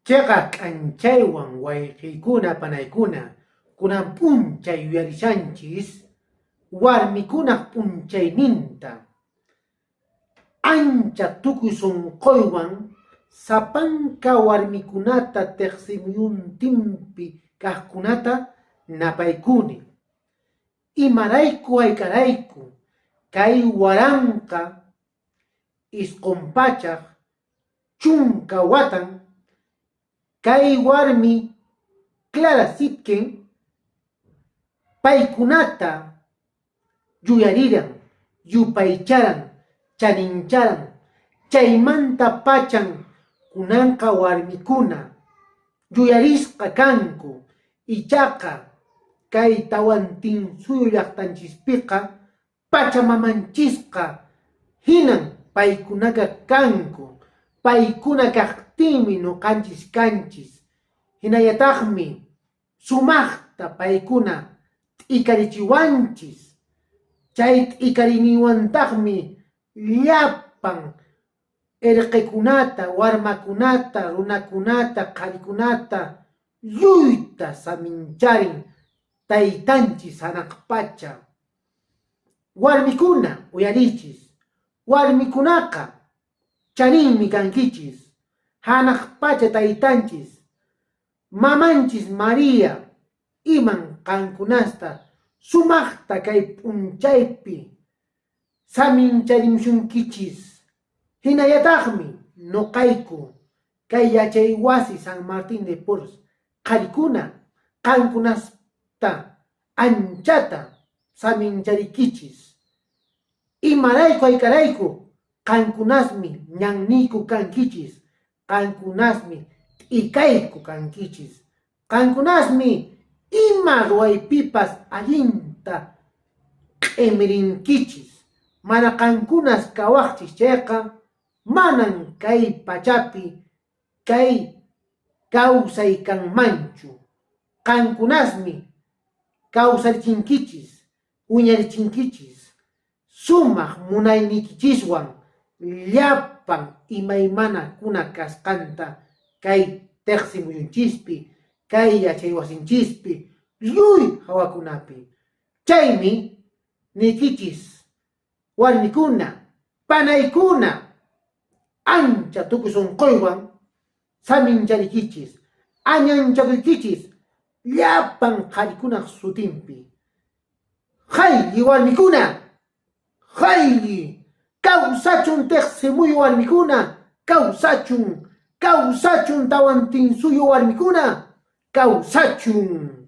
Chayqa k'anchaywan wayqiykuna panaykuna kunan p'unchay yuyarishanchis warmikunaq p'unchayninta ancha tukuy sunquywan sapanka warmikunata tiqsimuyuntinpi kaqkunata napaykuni. Imarayku haykarayku kay waranqa isqunpachaq chunka watan kay warmi Clara Sitken paykunata yuyariran, yupaycharan, chanincharan. Chaymanta pachan kunanqa warmikuna yuyarisqa kanku ichaqa kay Tawantinsuyo llaqtanchispiqa pachamamanchisqa hinan paykunaqa kanku. Paykuna kaqtinmi ñuqanchis kanchis. Hinallataqmi sumaqta paykuna t'ikarichiwanchis. Chay t'ikariniyuntaqmi llapan irqikunata, warmakunata, runakunata, qharikunata lluyta samincharin taytanchis hanaq pacha. Warmikuna uyarichis, warmikunaqa charinmi kankichis, hanaq pacha taytanchis, mamanchis María iman qankunasta sumaqta kay p'unchaypi samincharimshunkichis. Hinallataqmi ñuqayku kay yachay wasi San Martín de Porres qharikuna qankunasta anchata samincharikichis. Imarayku haykarayku qankunasmi ñanniyku kankichis, qankunasmi t'ikayku kankichis, qankunasmi ima ruwaypipas allinta q'imirinkichis. Mana qankunas kawaqchis chayqa manan kay pachapi kay kawsaykanmanchu. Qankunasmi kawsarichinkichis, wiñarichinkichis sumaq munaynikichiswan llapan imaymana kuna kasqanta kay tiqsimuyunchispi, kay yachay wasinchispi, lluy hawakunapi. Chaymi nikichis warmikuna, panaykuna ancha tukuy sunquywan samincharikichis, añanchakuykichis llapan qharikunaq sutinpi. Hayli warmikuna, hayli kawsachun tiqsimuy warmikuna, kawsachun Tawantinsuyo warmikuna, kawsachun.